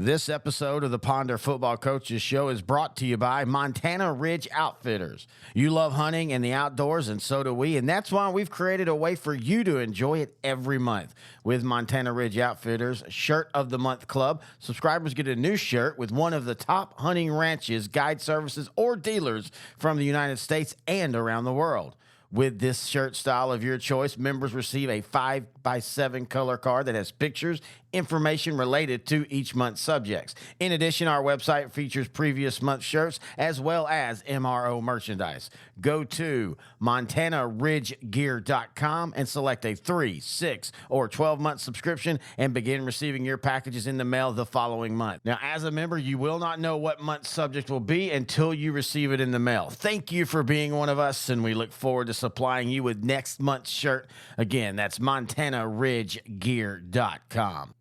This episode of the Ponder Football Coaches Show is brought to you by Montana Ridge Outfitters. You love hunting and the outdoors, and so do we, and that's why we've created a way for you to enjoy it every month. With Montana Ridge Outfitters Shirt of the Month Club, subscribers get a new shirt with one of the top hunting ranches, guide services, or dealers from the United States and around the world. With this shirt style of your choice, members receive a 5x7 color card that has pictures, information related to each month's subjects. In addition, our website features previous month shirts as well as MRO merchandise. Go to MontanaRidgeGear.com and select a 3, 6, or 12-month subscription and begin receiving your packages in the mail the following month. Now, as a member, you will not know what month's subject will be until you receive it in the mail. Thank you for being one of us, and we look forward to supplying you with next month's shirt. Again, that's MontanaRidgeGear.com.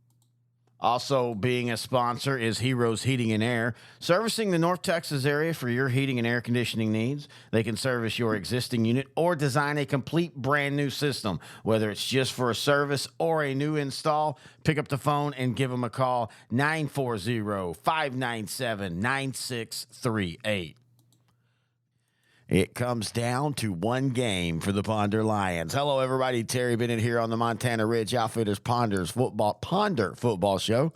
Also being a sponsor is Heroes Heating and Air, servicing the North Texas area for your heating and air conditioning needs. They can service your existing unit or design a complete brand new system. Whether it's just for a service or a new install, pick up the phone and give them a call, 940-597-9638. It comes down to one game for the Ponder Lions. Hello, everybody. Terry Bennett here on the Montana Ridge Outfitters Ponder Football Show.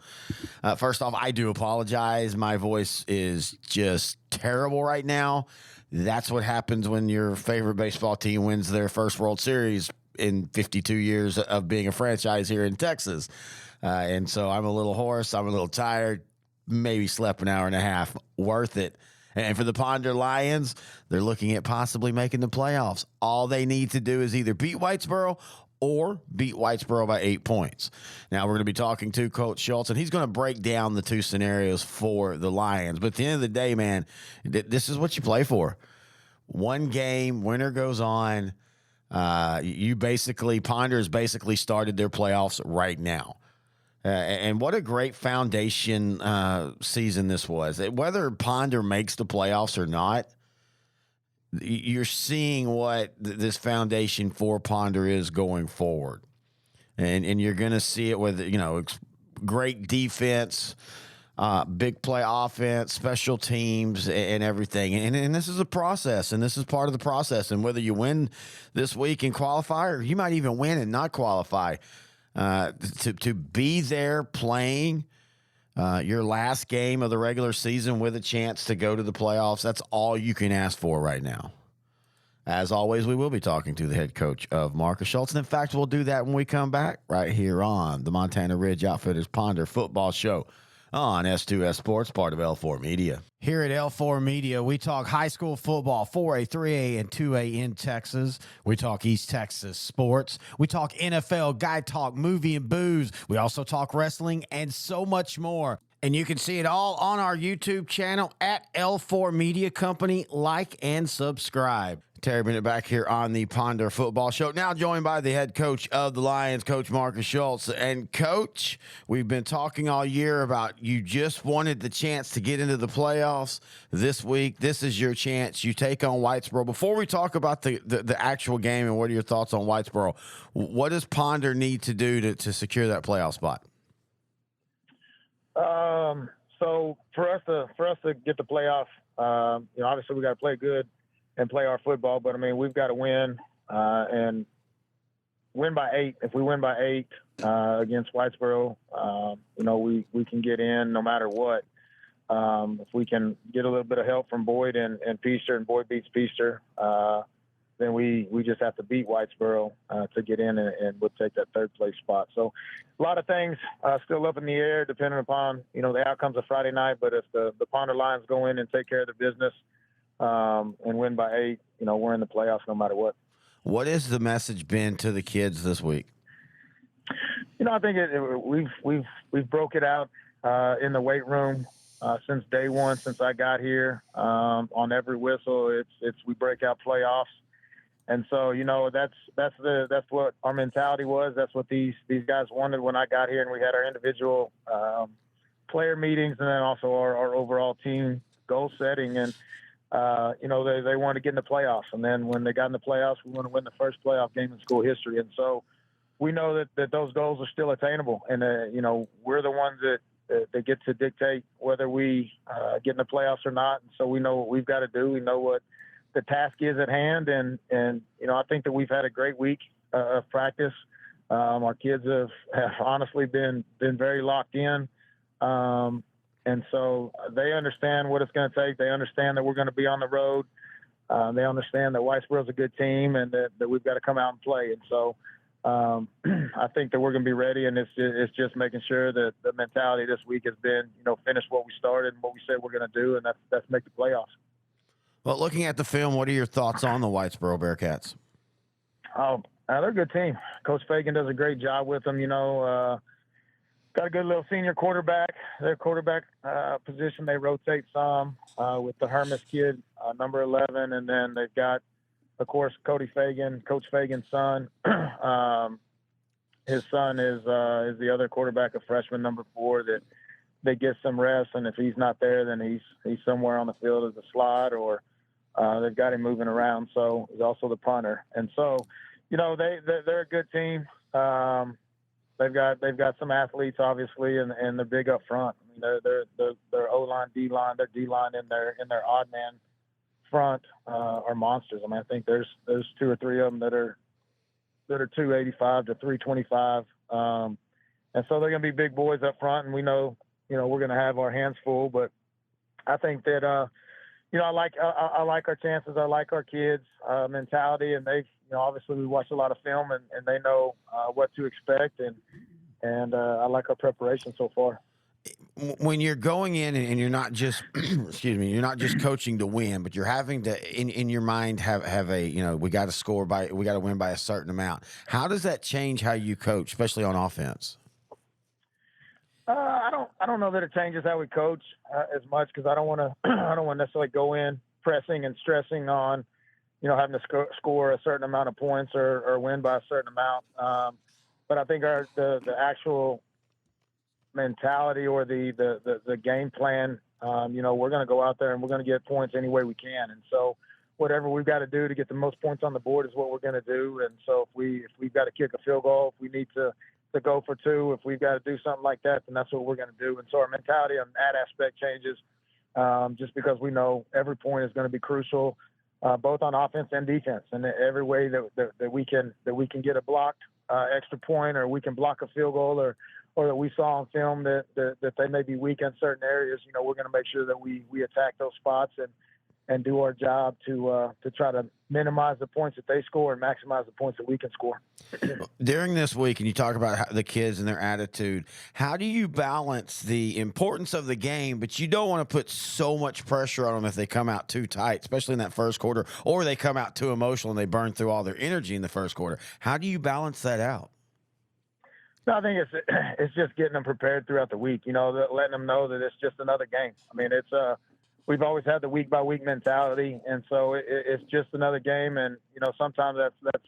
First off, I do apologize. My voice is just terrible right now. That's what happens when your favorite baseball team wins their first World Series in 52 years of being a franchise here in Texas. And so I'm a little hoarse. I'm a little tired. Maybe slept an hour and a half. Worth it. And for the Ponder Lions, they're looking at possibly making the playoffs. All they need to do is either beat Whitesboro or beat Whitesboro by 8 points. Now, we're going to be talking to Coach Schultz, and he's going to break down the two scenarios for the Lions. But at the end of the day, man, this is what you play for. One game, winner goes on. Ponder's basically started their playoffs right now. And what a great foundation season this was. Whether Ponder makes the playoffs or not, you're seeing what this foundation for Ponder is going forward. And you're going to see it with, great defense, big play offense, special teams, and everything. And this is a process, and this is part of the process. And whether you win this week and qualify, or you might even win and not qualify, to be there playing your last game of the regular season with a chance to go to the playoffs, that's all you can ask for right now. As always, we will be talking to the head coach of Marcus Schultz. And in fact, we'll do that when we come back right here on the Montana Ridge Outfitters Ponder Football Show on S2S Sports, part of L4 Media. Here at L4 Media, we talk high school football, 4A, 3A, and 2A in Texas. We talk East Texas sports. We talk NFL, guy talk, movie, and booze. We also talk wrestling and so much more. And you can see it all on our YouTube channel at L4 Media Company. Like and subscribe. Terry Bennett back here on the Ponder Football Show. Now joined by the head coach of the Lions, Coach Marcus Schultz. And, Coach, we've been talking all year about you just wanted the chance to get into the playoffs this week. This is your chance. You take on Whitesboro. Before we talk about the actual game and what are your thoughts on Whitesboro, what does Ponder need to do to secure that playoff spot? So for us to get the playoff, obviously we got to play good and play our football, but I mean, we've got to win, and win by 8. If we win by 8, against Whitesboro, we can get in no matter what. If we can get a little bit of help from Boyd and Peaster, and Boyd beats Peaster, then we just have to beat Whitesboro to get in, and we'll take that third place spot. So a lot of things still up in the air depending upon, the outcomes of Friday night. But if the Ponder Lions go in and take care of their business and win by 8, we're in the playoffs no matter what. What has the message been to the kids this week? I think we've broke it out in the weight room since day one, since I got here. On every whistle, it's we break out playoffs. And so, that's what our mentality was. That's what these guys wanted when I got here, and we had our individual player meetings, and then also our overall team goal setting. And they wanted to get in the playoffs, and then when they got in the playoffs, we want to win the first playoff game in school history. And so we know that those goals are still attainable, and we're the ones that that get to dictate whether we get in the playoffs or not. And so we know what we've got to do. We know what the task is at hand. And I think that we've had a great week of practice. Our kids have honestly been very locked in. And so they understand what it's going to take. They understand that we're going to be on the road. They understand that Whitesboro's a good team and that we've got to come out and play. And so I think that we're going to be ready, and it's just making sure that the mentality this week has been, finish what we started and what we said we're going to do, and that's make the playoffs. Well, looking at the film, what are your thoughts on the Whitesboro Bearcats? Oh, they're a good team. Coach Fagan does a great job with them. Got a good little senior quarterback. Their quarterback position, they rotate some with the Hermes kid, number 11, and then they've got, of course, Cody Fagan, Coach Fagan's son. His son is the other quarterback, a freshman, number 4, that they get some rest, and if he's not there, then he's somewhere on the field as a slot, or they've got him moving around. So he's also the punter, and so they're a good team. They've got some athletes, obviously, and they're big up front. I mean, they're O-line, D-line, their D-line in their odd man front are monsters. I mean, I think there's 2 or 3 of them that are 285 to 325, and so they're going to be big boys up front. And we know, we're going to have our hands full. But I think that I like our chances. I like our kids' mentality, and they've. Obviously, we watch a lot of film, and they know what to expect, and I like our preparation so far. When you're going in and you're not just, excuse me, you're not just coaching to win, but you're having to, in your mind, have a, we got to win by a certain amount. How does that change how you coach, especially on offense? I don't know that it changes how we coach as much, because I don't want to necessarily go in pressing and stressing on, having to score a certain amount of points or win by a certain amount. But I think the actual mentality or the game plan, we're going to go out there and we're going to get points any way we can. And so whatever we've got to do to get the most points on the board is what we're going to do. And so if we've got to kick a field goal, if we need to go for 2, if we've got to do something like that, then that's what we're going to do. And so our mentality on that aspect changes just because we know every point is going to be crucial. Both on offense and defense, and every way that we can get a blocked extra point, or we can block a field goal, or that we saw on film that they may be weak in certain areas. We're going to make sure that we attack those spots and do our job to try to minimize the points that they score and maximize the points that we can score. During this week, and you talk about the kids and their attitude, how do you balance the importance of the game, but you don't want to put so much pressure on them if they come out too tight, especially in that first quarter, or they come out too emotional and they burn through all their energy in the first quarter? How do you balance that out? No, I think it's just getting them prepared throughout the week, letting them know that it's just another game. I mean, we've always had the week by week mentality, and so it's just another game. And sometimes that's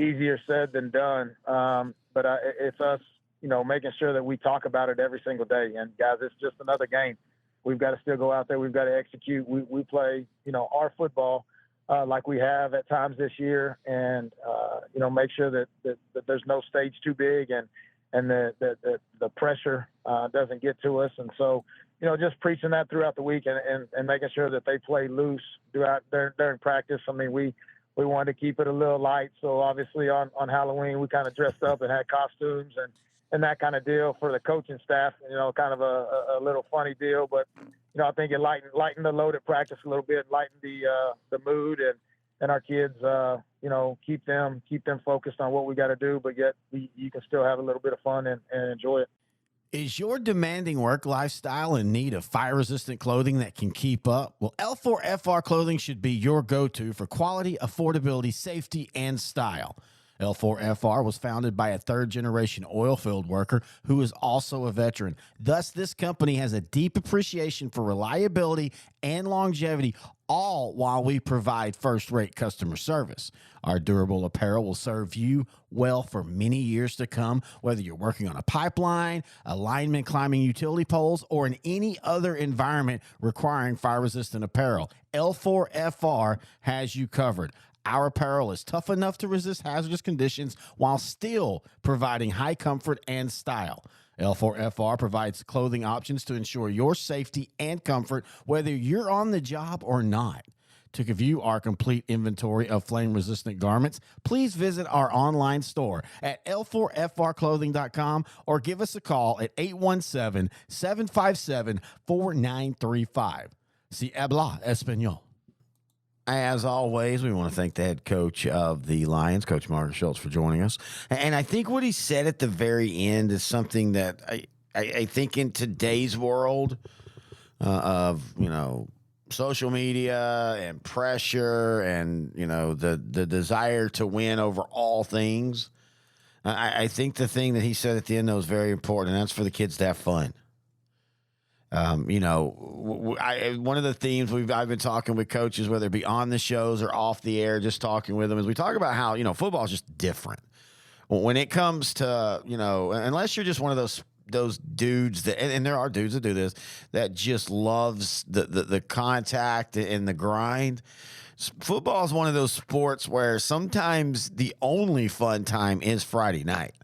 easier said than done. But it's us, making sure that we talk about it every single day. And guys, it's just another game. We've got to still go out there. We've got to execute. We play, our football like we have at times this year, and make sure that there's no stage too big, and the pressure doesn't get to us. And so, just preaching that throughout the week and making sure that they play loose during practice. I mean, we wanted to keep it a little light. So obviously on Halloween, we kind of dressed up and had costumes and that kind of deal for the coaching staff, kind of a little funny deal. But, I think it lightened the load at practice a little bit, lightened the mood, and our kids, keep them focused on what we got to do, but yet you can still have a little bit of fun and enjoy it. Is your demanding work lifestyle in need of fire-resistant clothing that can keep up? Well, L4FR clothing should be your go-to for quality, affordability, safety, and style. L4FR was founded by a third-generation oil field worker who is also a veteran. Thus, this company has a deep appreciation for reliability and longevity, all while we provide first-rate customer service. Our durable apparel will serve you well for many years to come, whether you're working on a pipeline, a lineman climbing utility poles, or in any other environment requiring fire-resistant apparel. L4FR has you covered. Our apparel is tough enough to resist hazardous conditions while still providing high comfort and style. L4FR provides clothing options to ensure your safety and comfort, whether you're on the job or not. To view our complete inventory of flame-resistant garments, please visit our online store at L4FRclothing.com or give us a call at 817-757-4935. Si habla español. As always, we want to thank the head coach of the Lions, Coach Marcus Schultz, for joining us. And I think what he said at the very end is something that I think in today's world of, social media and pressure and, the desire to win over all things, I think the thing that he said at the end, though, is very important, and that's for the kids to have fun. One of the themes I've been talking with coaches, whether it be on the shows or off the air, just talking with them, is we talk about how, football is just different. When it comes to, unless you're just one of those dudes that, and there are dudes that do this, that just loves the contact and the grind. Football is one of those sports where sometimes the only fun time is Friday night.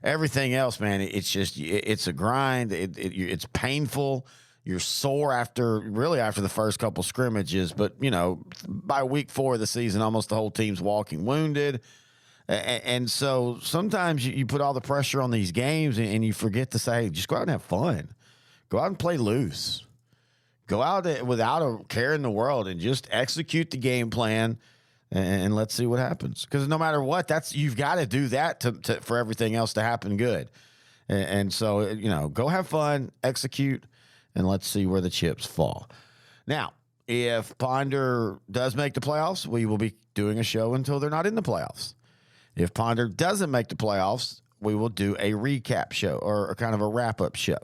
Everything else, man, it's a grind. It's painful. You're sore after the first couple scrimmages, but by week 4 of the season, almost the whole team's walking wounded. And so sometimes you put all the pressure on these games and you forget to say, just go out and have fun. Go out and play loose. Go out without a care in the world and just execute the game plan, and let's see what happens. Because no matter what, you've got to do that for everything else to happen good. And so, go have fun, execute, and let's see where the chips fall. Now, if Ponder does make the playoffs, we will be doing a show until they're not in the playoffs. If Ponder doesn't make the playoffs, we will do a recap show or kind of a wrap-up show.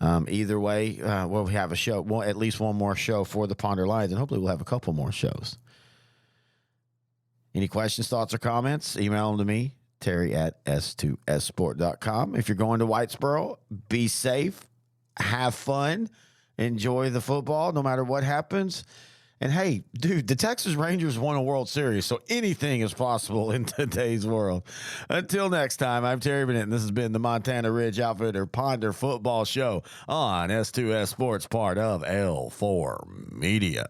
Either way, we'll have a show, at least one more show for the Ponder Lions, and hopefully we'll have a couple more shows. Any questions, thoughts, or comments, email them to me, Terry at S2SSport.com. If you're going to Whitesboro, be safe, have fun, enjoy the football no matter what happens. And hey, dude, the Texas Rangers won a World Series, so anything is possible in today's world. Until next time, I'm Terry Bennett, and this has been the Montana Ridge Outfitter Ponder Football Show on S2S Sports, part of L4 Media.